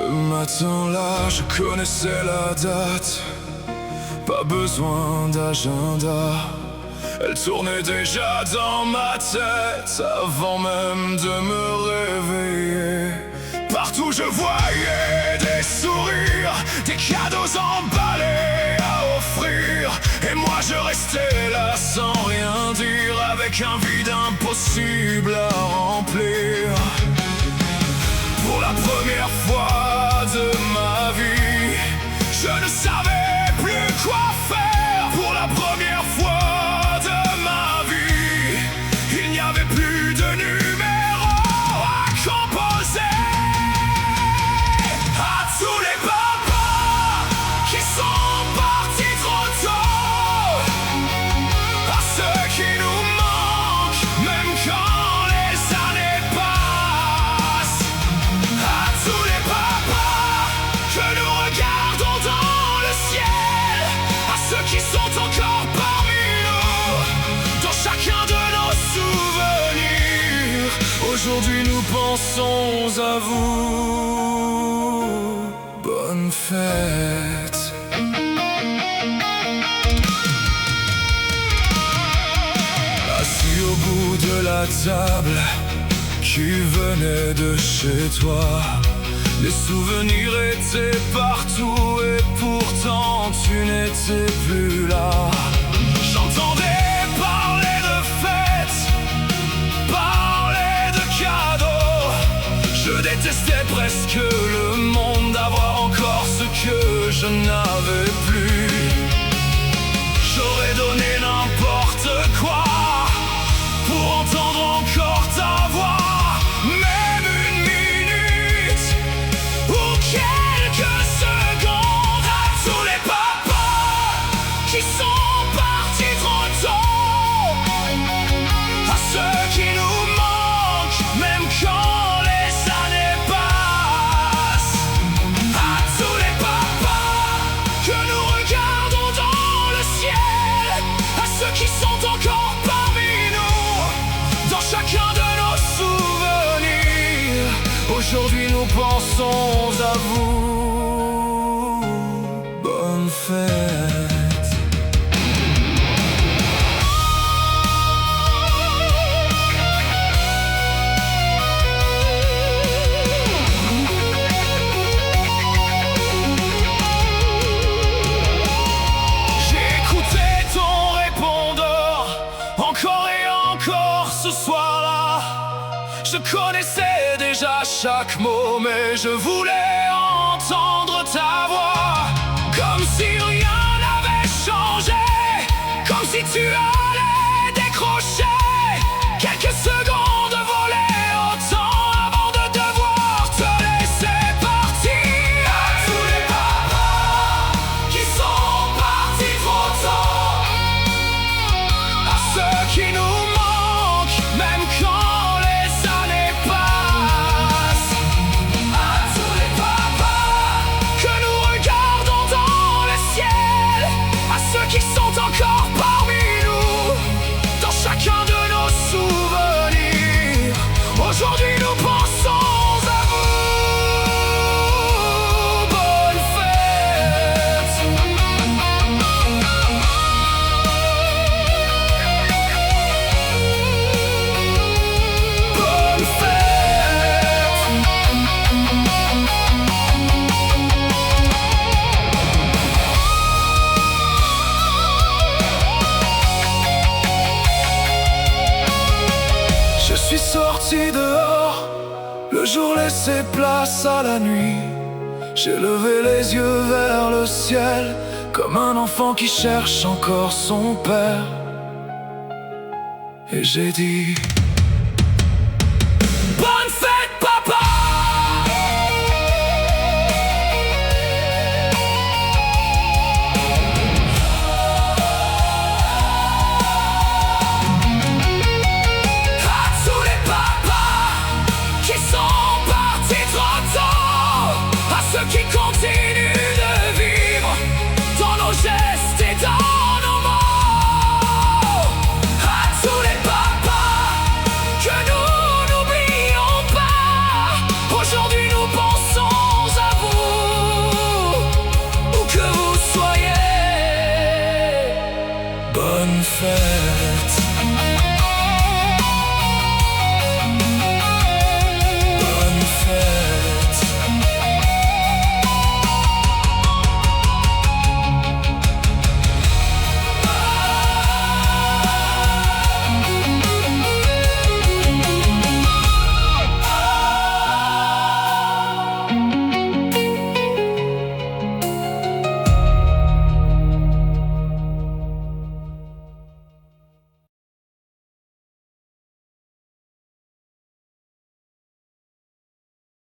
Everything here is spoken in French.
matin-là, je connaissais la date. Pas besoin d'agenda. Elle tournait déjà dans ma tête avant même de me réveiller. Partout je voyais des sourires, des cadeaux emballés à offrir. Et moi je restais là sans rien dire, avec un vide impossible à remplir. Pour la première fois de ma vie, je ne savais plus quoi faire. Pour la première fois de ma vie, il n'y avait plus de numéro à composer. À tous les papas qui sont partis trop tôt, à ceux qui nous manquent même quand les années passent, à tous les papas que nous regardons dans le ciel, à ceux qui sont encore parmi nous, dans chacun de nos souvenirs. Aujourd'hui nous pensons à vous. Bonne fête. Assis au bout de la table qui venait de chez toi, les souvenirs étaient partout et pourtant tu n'étais plus là. J'entendais parler de fêtes, parler de cadeaux. Je détestais presque le monde, d'avoir encore ce que je n'avais plus. J'aurais donné n'importe quoi pour entendre encore ta voix, même une minute ou quelques secondes. À tous les papas qui sont partis trop tôt, à ceux qui nous manquent même quand les années passent, à tous les papas que nous regardons dans le ciel, à ceux qui sont encore parmi nous, dans chacun de nos souvenirs. Aujourd'hui nous pensons à vous. Bonne fête. J'ai écouté ton répondeur encore et encore ce soir-là. Je connaissais déjà chaque mot, mais je voulais entendre ta voix. Comme si rien n'avait changé, comme si tu allais décrocher. Quelques secondes volaient au temps avant de devoir te laisser partir. À tous les papas qui sont partis trop tôt, à ceux qui nous manquent même quand les années passent, à tous les papas que nous regardons dans le ciel, à ceux qui sont encore parmi nous, dans chacun de nos souvenirs. Aujourd'hui nous pensons à vous. Bonne fête. Bonne fête. Je suis sorti dehors, le jour laissait place à la nuit. J'ai levé les yeux vers le ciel, comme un enfant qui cherche encore son père. Et j'ai dit: